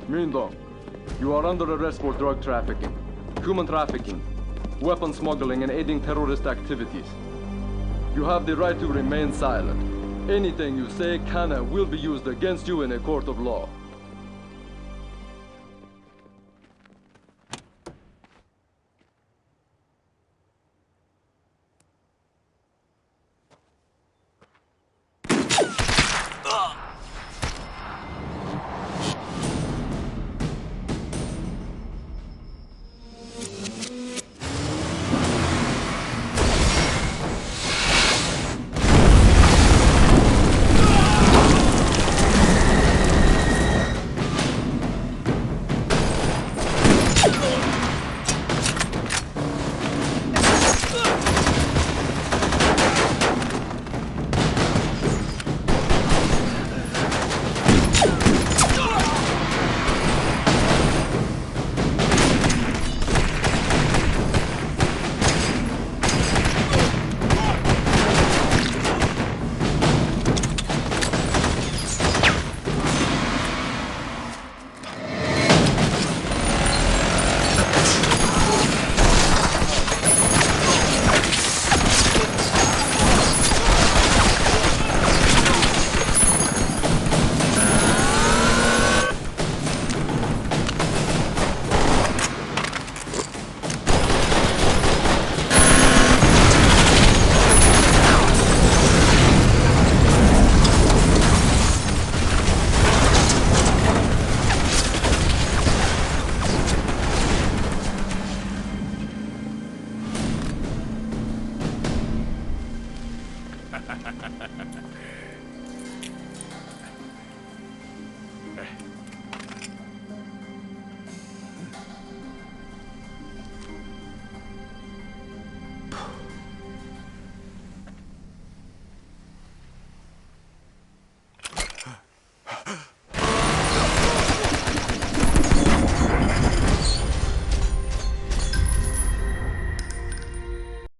Mindong, you are under arrest for drug trafficking, human trafficking, weapon smuggling, and aiding terrorist activities. You have the right to remain silent. Anything you say can and will be used against you in a court of law.